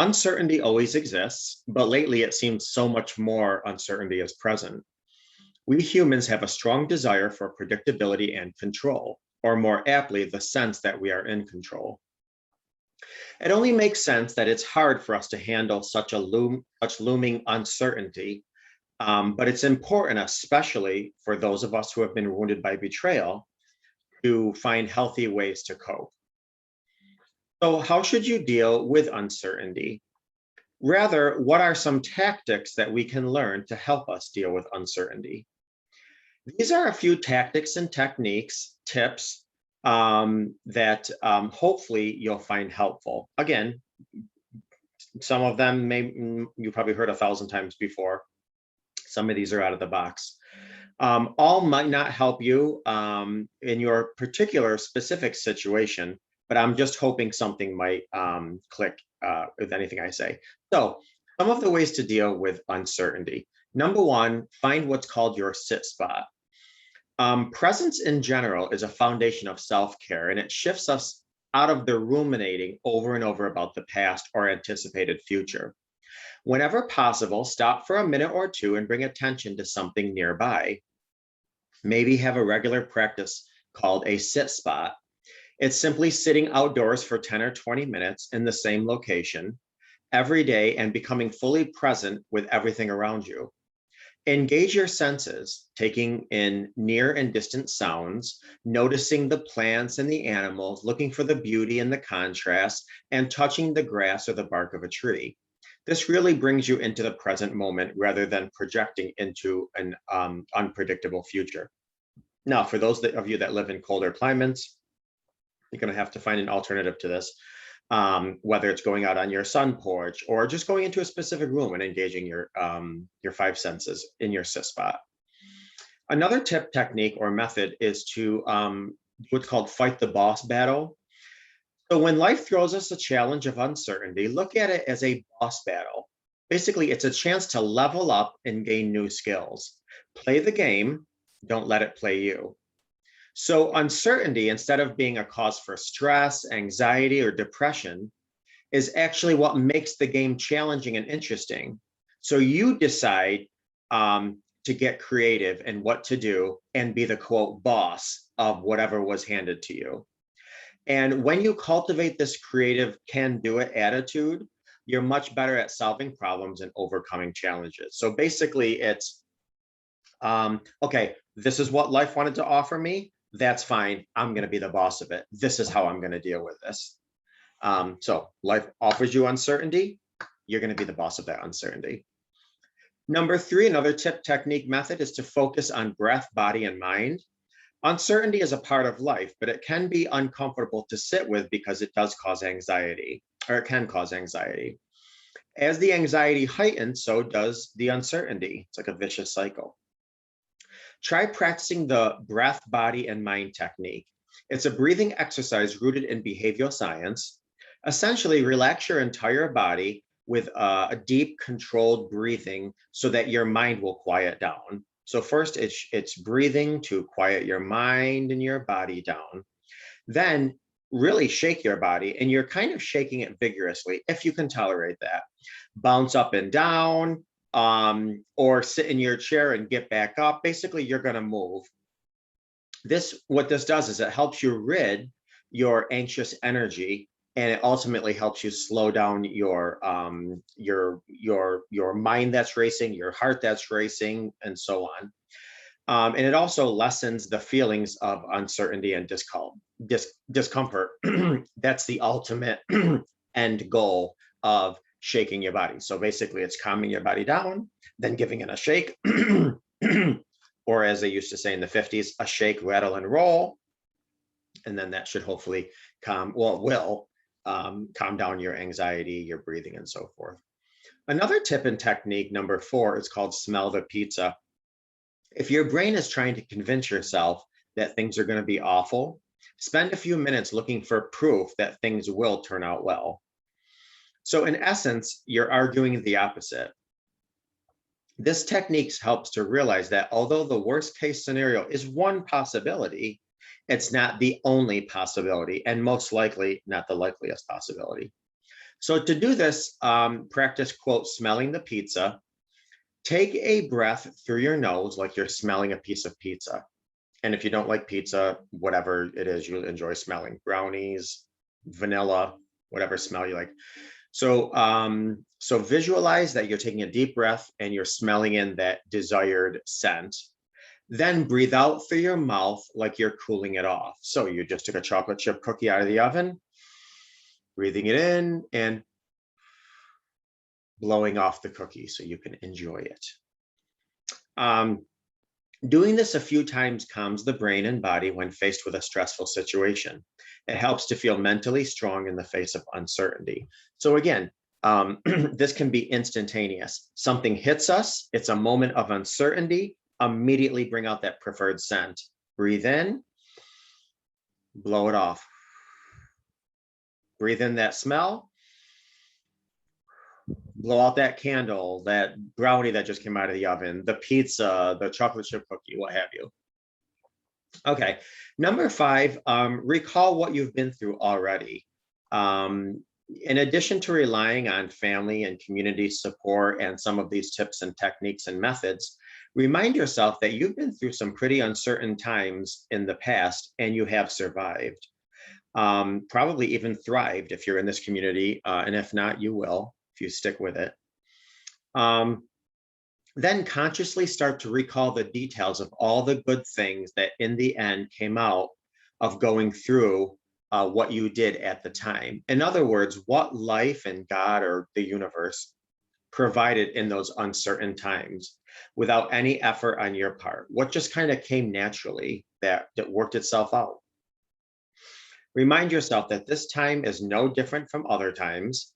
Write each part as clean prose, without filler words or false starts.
Uncertainty always exists, but lately it seems so much more uncertainty is present. We humans have a strong desire for predictability and control, or more aptly, the sense that we are in control. It only makes sense that it's hard for us to handle such looming uncertainty, but it's important, especially for those of us who have been wounded by betrayal, to find healthy ways to cope. So, how should you deal with uncertainty? Rather, what are some tactics that we can learn to help us deal with uncertainty? These are a few tactics and techniques, tips that hopefully you'll find helpful. Again, some of them you probably heard 1,000 times before. Some of these are out of the box. All might not help you in your particular specific situation, but I'm just hoping something might click with anything I say. So, some of the ways to deal with uncertainty. Number one, find what's called your sit spot. Presence in general is a foundation of self-care, and it shifts us out of the ruminating over and over about the past or anticipated future. Whenever possible, stop for a minute or two and bring attention to something nearby. Maybe have a regular practice called a sit spot. It's simply sitting outdoors for 10 or 20 minutes in the same location every day and becoming fully present with everything around you. Engage your senses, taking in near and distant sounds, noticing the plants and the animals, looking for the beauty and the contrast, and touching the grass or the bark of a tree. This really brings you into the present moment rather than projecting into an unpredictable future. Now, for those of you that live in colder climates, you're going to have to find an alternative to this, whether it's going out on your sun porch or just going into a specific room and engaging your five senses in your sit spot. Another technique or method is to what's called fight the boss battle. So when life throws us a challenge of uncertainty, look at it as a boss battle. Basically, it's a chance to level up and gain new skills. Play the game, don't let it play you. So uncertainty, instead of being a cause for stress, anxiety, or depression, is actually what makes the game challenging and interesting. So you decide to get creative and what to do and be the quote boss of whatever was handed to you. And when you cultivate this creative can-do-it attitude, you're much better at solving problems and overcoming challenges. So basically it's, okay, this is what life wanted to offer me. That's fine. I'm going to be the boss of it. This is how I'm going to deal with this. So life offers you uncertainty. You're going to be the boss of that uncertainty. Number three, another technique method is to focus on breath, body, and mind. Uncertainty is a part of life, but it can be uncomfortable to sit with because it does cause anxiety, or it can cause anxiety. As the anxiety heightens, so does the uncertainty. It's like a vicious cycle. Try practicing the breath, body, and mind technique. It's a breathing exercise rooted in behavioral science. Essentially, relax your entire body with a deep, controlled breathing so that your mind will quiet down. So first, it's breathing to quiet your mind and your body down. Then really shake your body, and you're kind of shaking it vigorously if you can tolerate that. Bounce up and down, or sit in your chair and get back up. Basically, you're going to move. What this does is it helps you rid your anxious energy, and it ultimately helps you slow down your mind that's racing, your heart that's racing, and so on. And it also lessens the feelings of uncertainty and discomfort. That's the ultimate end goal of shaking your body. So basically, it's calming your body down, then giving it a shake, or as they used to say in the 50s, a shake, rattle, and roll. And then that should hopefully calm down your anxiety, your breathing, and so forth. Another tip and technique, number 4, is called smell the pizza. If your brain is trying to convince yourself that things are going to be awful, spend a few minutes looking for proof that things will turn out well. So in essence, you're arguing the opposite. This technique helps to realize that although the worst case scenario is one possibility, it's not the only possibility, and most likely not the likeliest possibility. So to do this, practice, quote, smelling the pizza. Take a breath through your nose like you're smelling a piece of pizza. And if you don't like pizza, whatever it is you enjoy smelling, brownies, vanilla, whatever smell you like. So visualize that you're taking a deep breath and you're smelling in that desired scent. Then breathe out through your mouth like you're cooling it off. So you just took a chocolate chip cookie out of the oven, breathing it in and blowing off the cookie so you can enjoy it. Doing this a few times calms the brain and body when faced with a stressful situation. It helps to feel mentally strong in the face of uncertainty. So again, this can be instantaneous. Something hits us, it's a moment of uncertainty, immediately bring out that preferred scent. Breathe in, blow it off. Breathe in that smell, blow out that candle, that brownie that just came out of the oven, the pizza, the chocolate chip cookie, what have you. Okay, number 5, recall what you've been through already. In addition to relying on family and community support and some of these tips and techniques and methods, remind yourself that you've been through some pretty uncertain times in the past and you have survived. Probably even thrived if you're in this community, and if not, you will if you stick with it. Then consciously start to recall the details of all the good things that in the end came out of going through what you did at the time. In other words, what life and God or the universe provided in those uncertain times without any effort on your part. What just kind of came naturally that worked itself out. Remind yourself that this time is no different from other times.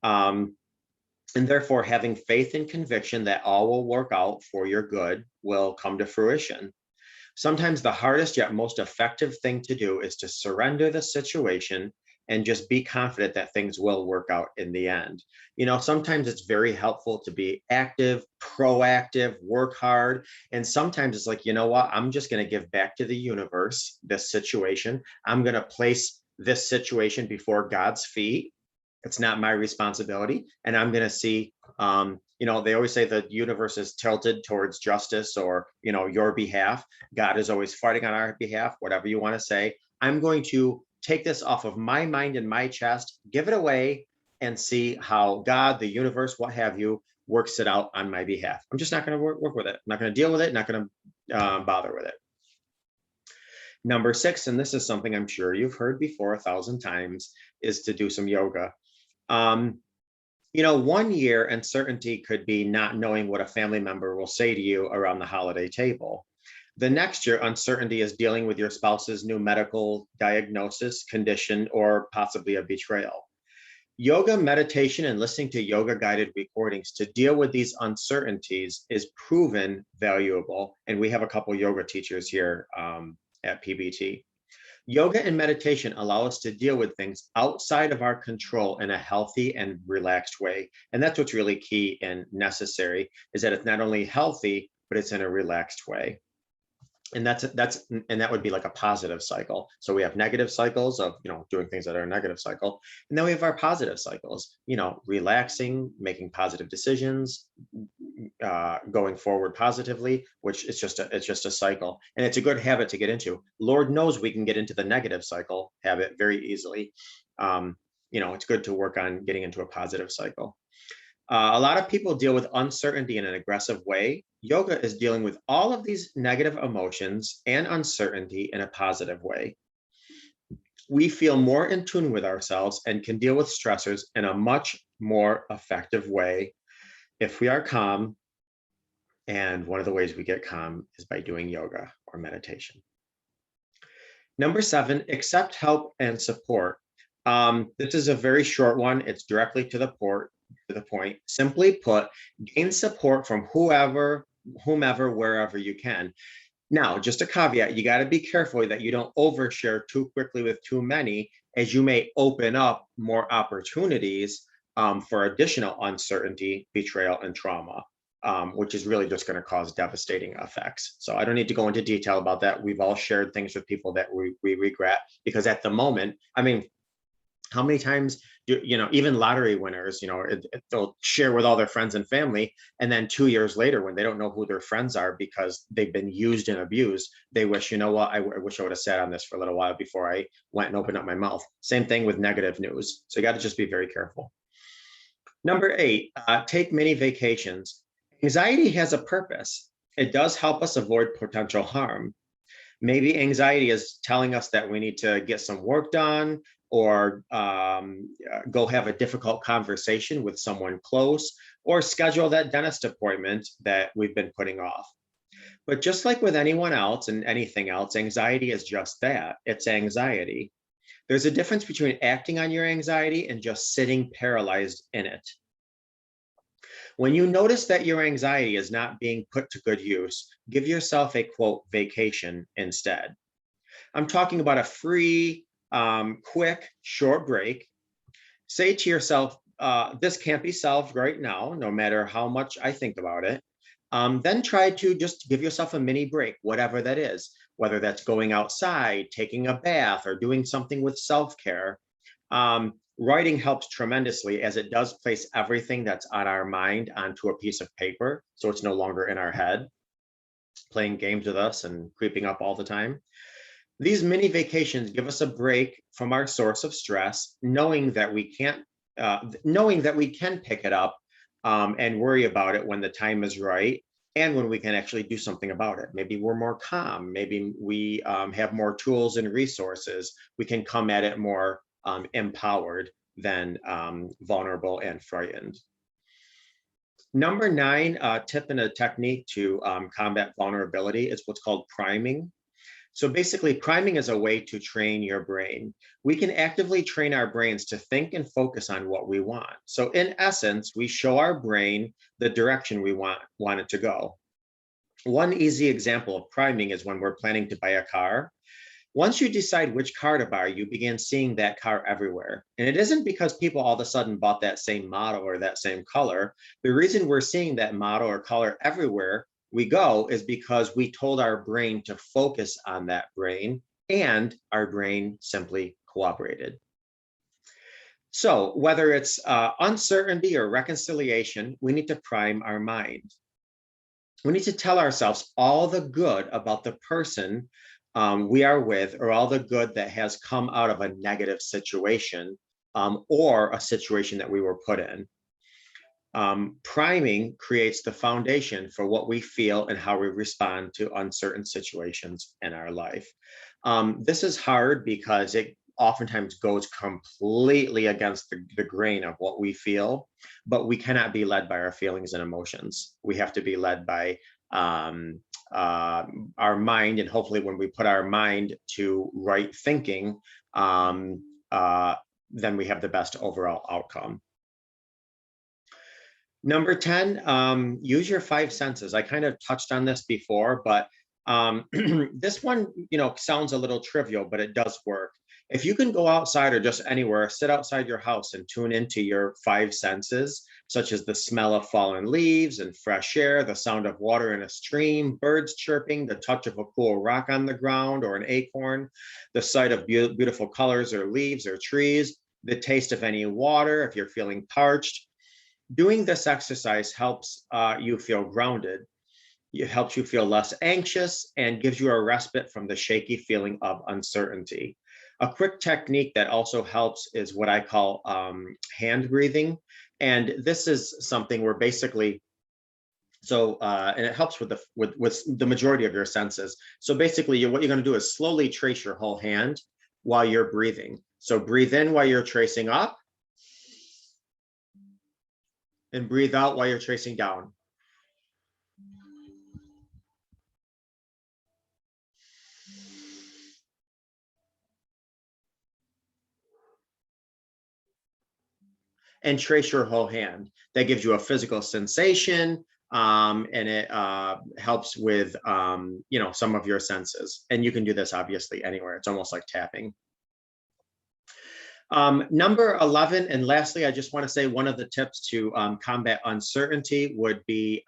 And therefore, having faith and conviction that all will work out for your good will come to fruition. Sometimes the hardest yet most effective thing to do is to surrender the situation and just be confident that things will work out in the end. You know, sometimes it's very helpful to be active, proactive, work hard. And sometimes it's like, you know what, I'm just going to give back to the universe this situation. I'm going to place this situation before God's feet. It's not my responsibility. And I'm going to see, you know, they always say the universe is tilted towards justice or, you know, your behalf. God is always fighting on our behalf, whatever you want to say. I'm going to take this off of my mind and my chest, give it away, and see how God, the universe, what have you, works it out on my behalf. I'm just not going to work with it. I'm not going to deal with it, not going to bother with it. Number 6, and this is something I'm sure you've heard before 1,000 times, is to do some yoga. You know, 1 year uncertainty could be not knowing what a family member will say to you around the holiday table. The next year, uncertainty is dealing with your spouse's new medical diagnosis, condition, or possibly a betrayal. Yoga, meditation, and listening to yoga guided recordings to deal with these uncertainties is proven valuable. And we have a couple yoga teachers here at PBT. Yoga and meditation allow us to deal with things outside of our control in a healthy and relaxed way. And that's what's really key and necessary, is that it's not only healthy, but it's in a relaxed way. And that would be like a positive cycle. So we have negative cycles of, you know, doing things that are a negative cycle. And then we have our positive cycles, you know, relaxing, making positive decisions, going forward positively, which is just a cycle. And it's a good habit to get into. Lord knows we can get into the negative cycle habit very easily. You know, it's good to work on getting into a positive cycle. A lot of people deal with uncertainty in an aggressive way. Yoga is dealing with all of these negative emotions and uncertainty in a positive way. We feel more in tune with ourselves and can deal with stressors in a much more effective way if we are calm. And one of the ways we get calm is by doing yoga or meditation. Number 7, accept help and support. This is a very short one. It's directly to the point. Simply put, gain support from whomever, wherever you can. Now, just a caveat, you got to be careful that you don't overshare too quickly with too many, as you may open up more opportunities for additional uncertainty, betrayal, and trauma, which is really just going to cause devastating effects. So I don't need to go into detail about that. We've all shared things with people that we regret, because at the moment, I mean, How many times do, even lottery winners, they'll share with all their friends and family. And then 2 years later, when they don't know who their friends are because they've been used and abused, they wish, you know what, I wish I would have sat on this for a little while before I went and opened up my mouth. Same thing with negative news. So you got to just be very careful. Number 8, take mini vacations. Anxiety has a purpose. It does help us avoid potential harm. Maybe anxiety is telling us that we need to get some work done, or go have a difficult conversation with someone close, or schedule that dentist appointment that we've been putting off. But just like with anyone else and anything else, anxiety is just that. It's anxiety. There's a difference between acting on your anxiety and just sitting paralyzed in it. When you notice that your anxiety is not being put to good use, give yourself a quote vacation instead. I'm talking about a free, quick, short break. Say to yourself, this can't be solved right now, no matter how much I think about it. Then try to just give yourself a mini break, whatever that is, whether that's going outside, taking a bath, or doing something with self-care. Writing helps tremendously, as it does place everything that's on our mind onto a piece of paper, so it's no longer in our head, playing games with us and creeping up all the time. These mini vacations give us a break from our source of stress, knowing that we can pick it up and worry about it when the time is right, and when we can actually do something about it. Maybe we're more calm. Maybe we have more tools and resources. We can come at it more empowered than vulnerable and frightened. Number 9, tip and a technique to combat vulnerability is what's called priming. So basically, priming is a way to train your brain. We can actively train our brains to think and focus on what we want. So in essence, we show our brain the direction we want it to go. One easy example of priming is when we're planning to buy a car. Once you decide which car to buy, you begin seeing that car everywhere. And it isn't because people all of a sudden bought that same model or that same color. The reason we're seeing that model or color everywhere we go is because we told our brain to focus on that brain, and our brain simply cooperated. So whether it's uncertainty or reconciliation, we need to prime our mind. We need to tell ourselves all the good about the person we are with, or all the good that has come out of a negative situation, or a situation that we were put in. Priming creates the foundation for what we feel and how we respond to uncertain situations in our life. This is hard because it oftentimes goes completely against the grain of what we feel, but we cannot be led by our feelings and emotions. We have to be led by our mind, and hopefully when we put our mind to right thinking, then we have the best overall outcome. Number 10, use your 5 senses. I kind of touched on this before, but this one, sounds a little trivial, but it does work. If you can go outside or just anywhere, sit outside your house and tune into your 5 senses, such as the smell of fallen leaves and fresh air, the sound of water in a stream, birds chirping, the touch of a cool rock on the ground or an acorn, the sight of beautiful colors or leaves or trees, the taste of any water if you're feeling parched. Doing this exercise helps you feel grounded. It helps you feel less anxious and gives you a respite from the shaky feeling of uncertainty. A quick technique that also helps is what I call hand breathing. And this is something where basically, and it helps with the majority of your senses. So basically, what you're going to do is slowly trace your whole hand while you're breathing. So breathe in while you're tracing up, and breathe out while you're tracing down. And trace your whole hand. That gives you a physical sensation, and it helps with some of your senses. And you can do this obviously anywhere. It's almost like tapping. Number 11, and lastly, I just want to say one of the tips to combat uncertainty would be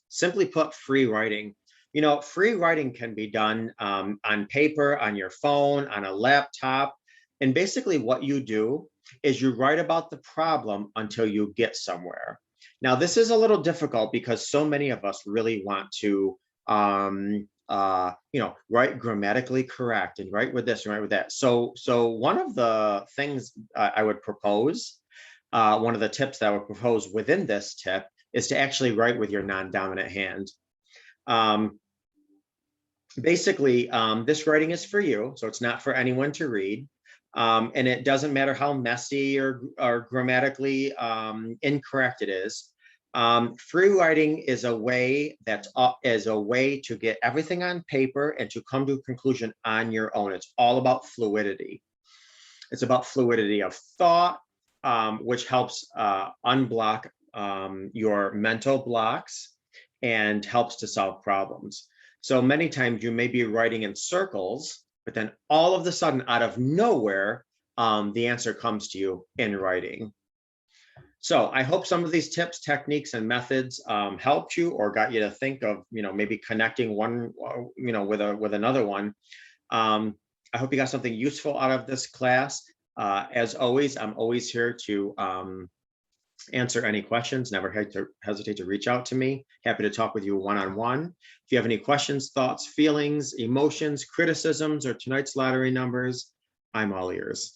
simply put, free writing. Free writing can be done on paper, on your phone, on a laptop. And basically what you do is you write about the problem until you get somewhere. Now, this is a little difficult because so many of us really want to, write grammatically correct and write with this and write with that. So one of the things I would propose, one of the tips that I would propose within this tip is to actually write with your non-dominant hand. Basically, this writing is for you, so it's not for anyone to read. And it doesn't matter how messy or grammatically incorrect it is. Free writing is a way to get everything on paper and to come to a conclusion on your own. It's all about fluidity. It's about fluidity of thought, which helps unblock your mental blocks and helps to solve problems. So many times you may be writing in circles, but then all of a sudden, out of nowhere, the answer comes to you in writing. So I hope some of these tips, techniques, and methods helped you or got you to think of, maybe connecting one, with another one. I hope you got something useful out of this class. As always, I'm always here to answer any questions. Never hesitate to reach out to me. Happy to talk with you one-on-one. If you have any questions, thoughts, feelings, emotions, criticisms, or tonight's lottery numbers, I'm all ears.